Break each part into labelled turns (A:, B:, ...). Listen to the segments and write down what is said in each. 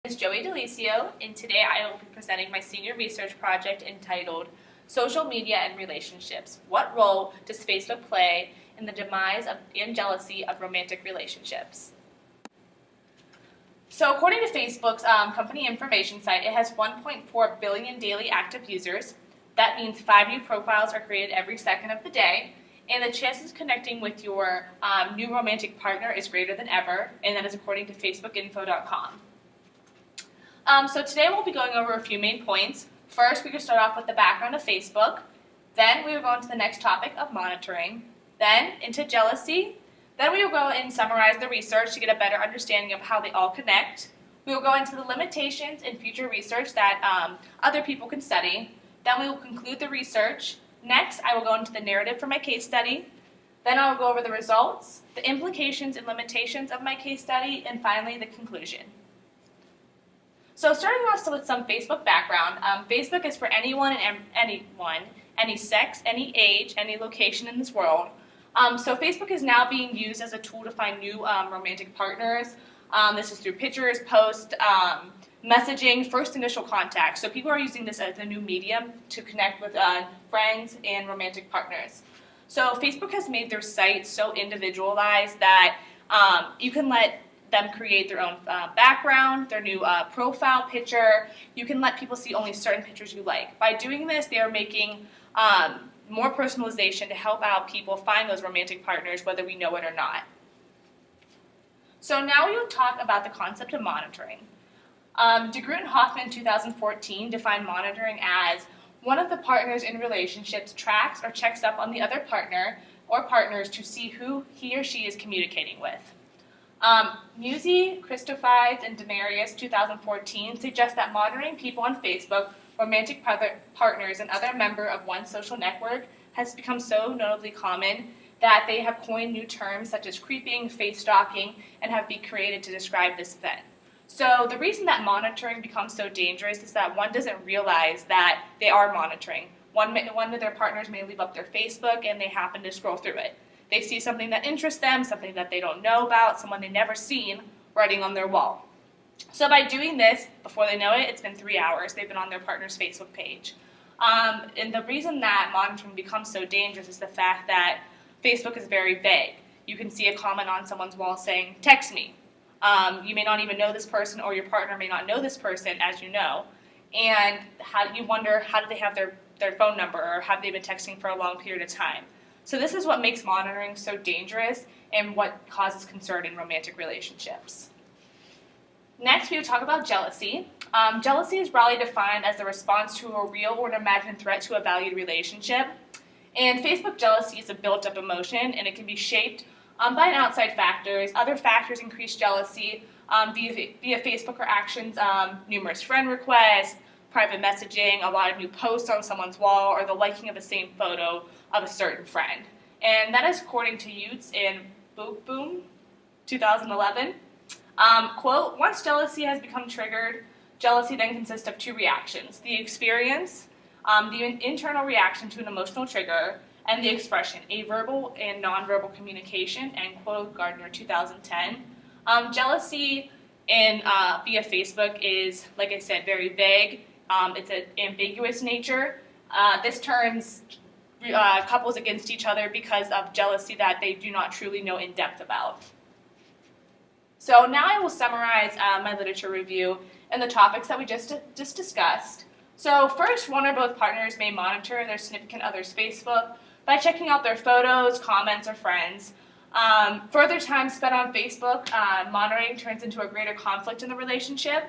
A: Is Joey DeLisio, and today I will be presenting my senior research project entitled Social Media and Relationships. What role does Facebook play in the demise and jealousy of romantic relationships? So according to Facebook's company information site, it has 1.4 billion daily active users. That means 5 new profiles are created every second of the day, and the chances of connecting with your new romantic partner is greater than ever, and that is according to FacebookInfo.com. So today we'll be going over a few main points. First, we will start off with the background of Facebook. Then we will go on to the next topic of monitoring. Then into jealousy. Then we will go and summarize the research to get a better understanding of how they all connect. We will go into the limitations and future research that other people can study. Then we will conclude the research. Next, I will go into the narrative for my case study. Then I will go over the results, the implications and limitations of my case study, and finally the conclusion. So starting off with some Facebook background, Facebook is for anyone and anyone, any sex, any age, any location in this world. So Facebook is now being used as a tool to find new romantic partners. This is through pictures, posts, messaging, first initial contact. So people are using this as a new medium to connect with friends and romantic partners. So Facebook has made their site so individualized that you can let them create their own background, their new profile picture. You can let people see only certain pictures you like. By doing this, they are making more personalization to help out people find those romantic partners, whether we know it or not. So now we will talk about the concept of monitoring. DeGroot and Hoffman in 2014 defined monitoring as one of the partners in relationships tracks or checks up on the other partner or partners to see who he or she is communicating with. Musi, Christophides, and Demarius 2014 suggest that monitoring people on Facebook, romantic partners, and other member of one social network has become so notably common that they have coined new terms such as creeping, face stalking, and have been created to describe this event. So the reason that monitoring becomes so dangerous is that one doesn't realize that they are monitoring. One of their partners may leave up their Facebook and they happen to scroll through it. They see something that interests them, something that they don't know about, someone they've never seen writing on their wall. So by doing this, before they know it, it's been 3 hours. They've been on their partner's Facebook page. And the reason that monitoring becomes so dangerous is the fact that Facebook is very vague. You can see a comment on someone's wall saying, "Text me." You may not even know this person, or your partner may not know this person, as you know. And you wonder, how do they have their phone number, or have they been texting for a long period of time? So this is what makes monitoring so dangerous and what causes concern in romantic relationships. Next, we will talk about jealousy. Jealousy is broadly defined as the response to a real or an imagined threat to a valued relationship. And Facebook jealousy is a built-up emotion, and it can be shaped by outside factors. Other factors increase jealousy via Facebook or actions, numerous friend requests, private messaging, a lot of new posts on someone's wall, or the liking of the same photo of a certain friend. And that is according to Utes in Boom 2011. Quote, "Once jealousy has become triggered, jealousy then consists of 2 reactions: the experience, the internal reaction to an emotional trigger, and the expression, a verbal and nonverbal communication," end quote, Gardner 2010. Jealousy via Facebook is, like I said, very vague. It's an ambiguous nature. This turns couples against each other because of jealousy that they do not truly know in depth about. So now I will summarize my literature review and the topics that we just discussed. So first, one or both partners may monitor their significant other's Facebook by checking out their photos, comments, or friends. Further time spent on Facebook, monitoring turns into a greater conflict in the relationship.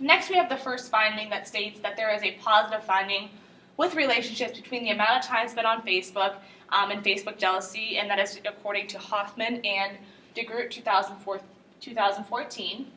A: Next, we have the first finding that states that there is a positive finding with relationships between the amount of time spent on Facebook and Facebook jealousy, and that is according to Hoffman and DeGroot 2014.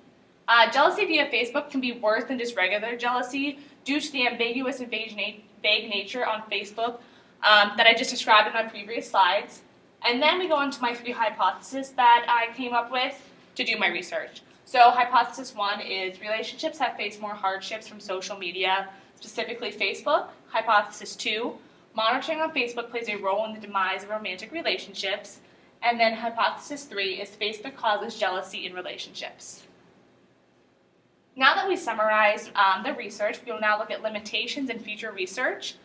A: Jealousy via Facebook can be worse than just regular jealousy due to the ambiguous and vague nature on Facebook that I just described in my previous slides. And then we go into my 3 hypotheses that I came up with to do my research. So hypothesis 1 is relationships have faced more hardships from social media, specifically Facebook. Hypothesis 2, monitoring on Facebook plays a role in the demise of romantic relationships. And then hypothesis 3 is Facebook causes jealousy in relationships. Now that we summarized the research, we will now look at limitations in future research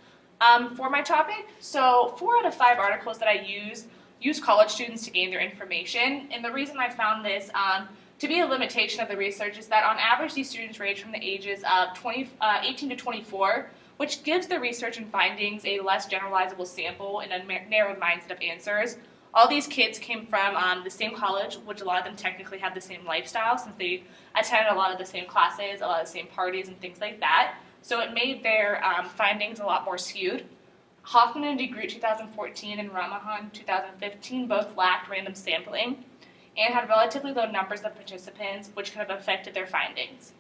A: for my topic. So 4 out of 5 articles that I use college students to gain their information. And the reason I found this to be a limitation of the research is that on average these students range from the ages of 18 to 24, which gives the research and findings a less generalizable sample and a narrowed mindset of answers. All these kids came from the same college, which a lot of them technically have the same lifestyle since they attended a lot of the same classes, a lot of the same parties and things like that. So it made their findings a lot more skewed. Hoffman and DeGroot 2014 and Ramahan 2015 both lacked random sampling and had relatively low numbers of participants, which could have affected their findings.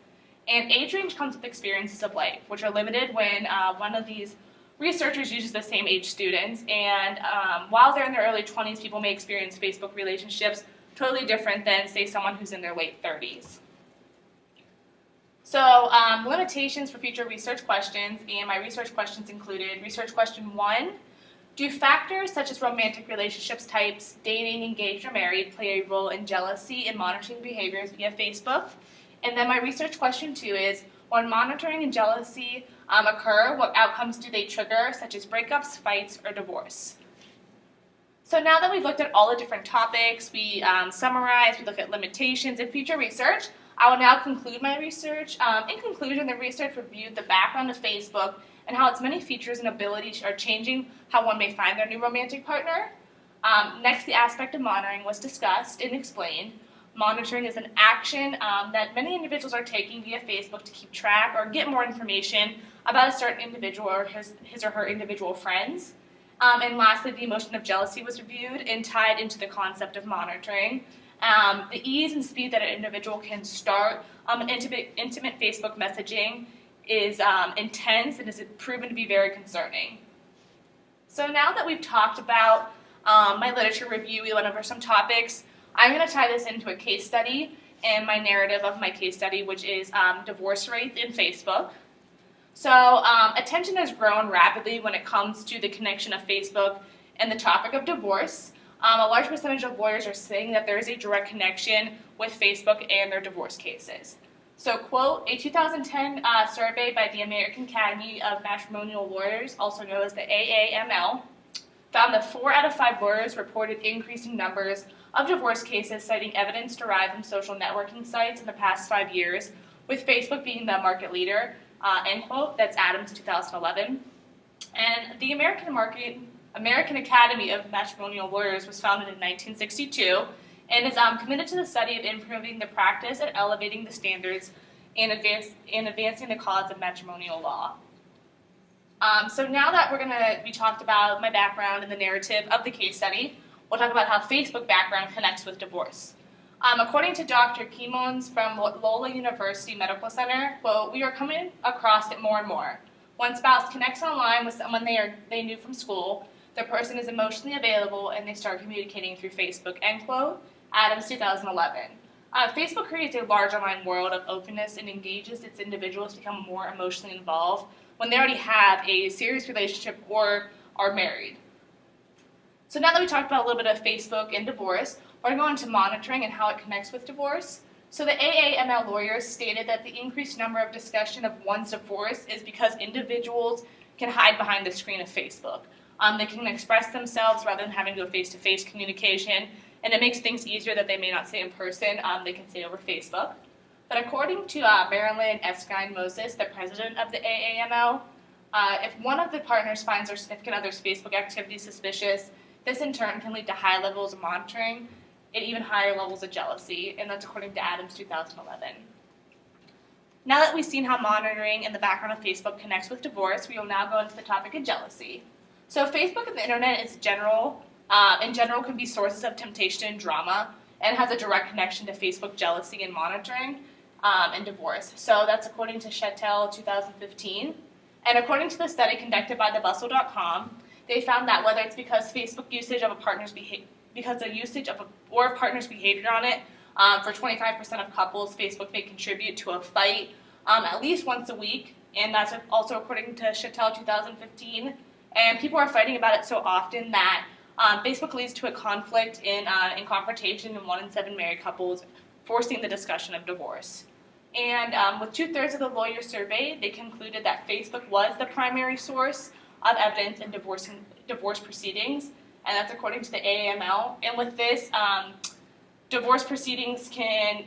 A: And age range comes with experiences of life, which are limited when one of these researchers uses the same age students, and while they're in their early 20s, people may experience Facebook relationships totally different than, say, someone who's in their late 30s. So limitations for future research questions, and my research questions included research question 1, do factors such as romantic relationships types, dating, engaged, or married play a role in jealousy and monitoring behaviors via Facebook? And then my research question 2 is, when monitoring and jealousy occur, what outcomes do they trigger, such as breakups, fights, or divorce? So now that we've looked at all the different topics, we summarized, we look at limitations and future research, I will now conclude my research. In conclusion, the research reviewed the background of Facebook and how its many features and abilities are changing how one may find their new romantic partner. Next, the aspect of monitoring was discussed and explained. Monitoring is an action that many individuals are taking via Facebook to keep track or get more information about a certain individual or his or her individual friends. And lastly, the emotion of jealousy was reviewed and tied into the concept of monitoring. The ease and speed that an individual can start intimate Facebook messaging is intense and is proven to be very concerning. So now that we've talked about my literature review, we went over some topics, I'm going to tie this into a case study and my narrative of my case study, which is divorce rates in Facebook. So attention has grown rapidly when it comes to the connection of Facebook and the topic of divorce. A large percentage of lawyers are saying that there is a direct connection with Facebook and their divorce cases. So, quote, a 2010 survey by the American Academy of Matrimonial Lawyers, also known as the AAML, found that 4 out of 5 lawyers reported increasing numbers of divorce cases, citing evidence derived from social networking sites in the past 5 years, with Facebook being the market leader, end quote. That's Adams 2011. And the American Academy of Matrimonial Lawyers was founded in 1962 and is committed to the study of improving the practice and elevating the standards and advancing the cause of matrimonial law. So now that we're going to be talked about my background and the narrative of the case study, we'll talk about how Facebook background connects with divorce. According to Dr. Kimons from Loyola University Medical Center, quote, we are coming across it more and more. One spouse connects online with someone they knew from school, the person is emotionally available, and they start communicating through Facebook, end quote, Adams 2011. Facebook creates a large online world of openness and engages its individuals to become more emotionally involved when they already have a serious relationship or are married. So now that we talked about a little bit of Facebook and divorce, we're going to go into monitoring and how it connects with divorce. So the AAML lawyers stated that the increased number of discussion of one's divorce is because individuals can hide behind the screen of Facebook. They can express themselves rather than having to go face-to-face communication, and it makes things easier that they may not say in person, they can say over Facebook. But according to Marilyn Eskine Moses, the president of the AAML, if one of the partners finds their significant other's Facebook activity suspicious, this in turn can lead to high levels of monitoring and even higher levels of jealousy, and that's according to Adams 2011. Now that we've seen how monitoring and the background of Facebook connects with divorce, we will now go into the topic of jealousy. So Facebook and the internet in general can be sources of temptation and drama, and has a direct connection to Facebook jealousy and monitoring and divorce. So that's according to Chettel 2015. And according to the study conducted by thebustle.com, they found that whether it's because Facebook usage of a partner's behavior, or a partner's behavior on it, for 25% of couples, Facebook may contribute to a fight at least once a week, and that's also according to Chettel 2015. And people are fighting about it so often that Facebook leads to a conflict in confrontation in 1 in 7 married couples, forcing the discussion of divorce. And with 2/3 of the lawyers surveyed, they concluded that Facebook was the primary source of evidence in divorce proceedings, and that's according to the AAML. And with this, divorce proceedings can,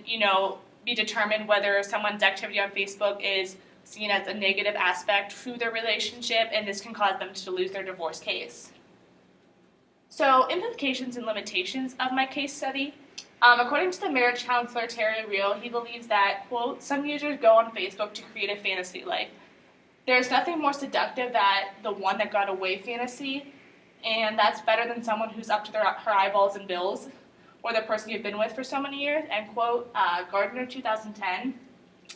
A: be determined whether someone's activity on Facebook is seen as a negative aspect to their relationship, and this can cause them to lose their divorce case. So, implications and limitations of my case study. According to the marriage counselor Terry Real, he believes that, quote, some users go on Facebook to create a fantasy life. There's nothing more seductive than the one that got away fantasy, and that's better than someone who's up to her eyeballs in bills, or the person you've been with for so many years, end quote, Gardner 2010.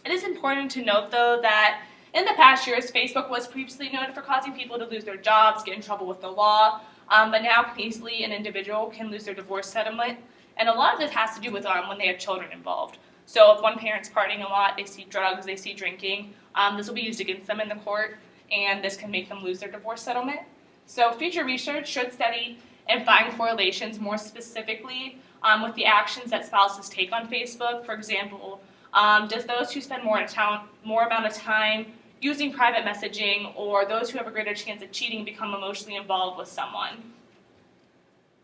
A: It is important to note, though, that in the past years, Facebook was previously known for causing people to lose their jobs, get in trouble with the law, but now easily an individual can lose their divorce settlement. And a lot of this has to do with when they have children involved. So if one parent's partying a lot, they see drugs, they see drinking, this will be used against them in the court, and this can make them lose their divorce settlement. So future research should study and find correlations more specifically with the actions that spouses take on Facebook. For example, does those who spend more amount of time using private messaging, or those who have a greater chance of cheating, become emotionally involved with someone?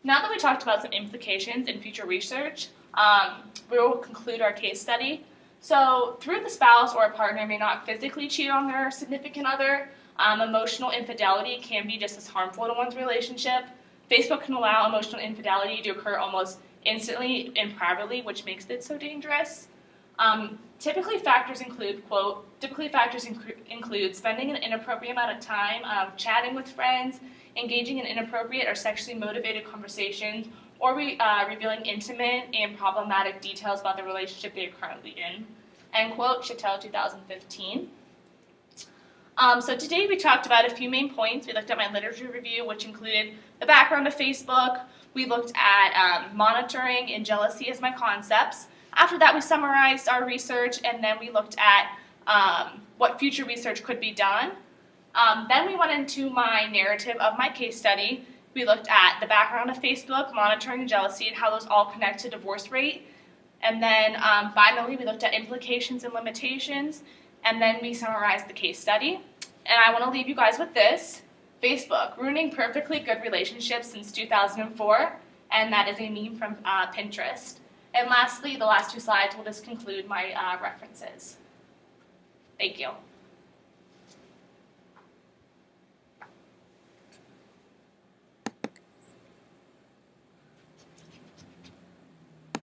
A: Now that we talked about some implications in future research, we will conclude our case study. So, though the spouse or a partner may not physically cheat on their significant other, emotional infidelity can be just as harmful to one's relationship. Facebook can allow emotional infidelity to occur almost instantly and privately, which makes it so dangerous. Typically factors include spending an inappropriate amount of time chatting with friends, engaging in inappropriate or sexually motivated conversations, or revealing intimate and problematic details about the relationship they are currently in. End quote, Chattel 2015. So today we talked about a few main points. We looked at my literature review, which included the background of Facebook. We looked at monitoring and jealousy as my concepts. After that, we summarized our research, and then we looked at what future research could be done. Then we went into my narrative of my case study. We looked at the background of Facebook, monitoring and jealousy, and how those all connect to divorce rate. And then finally, we looked at implications and limitations, and then we summarized the case study. And I want to leave you guys with this. Facebook, ruining perfectly good relationships since 2004, and that is a meme from Pinterest. And lastly, the last two slides will just conclude my references. Thank you.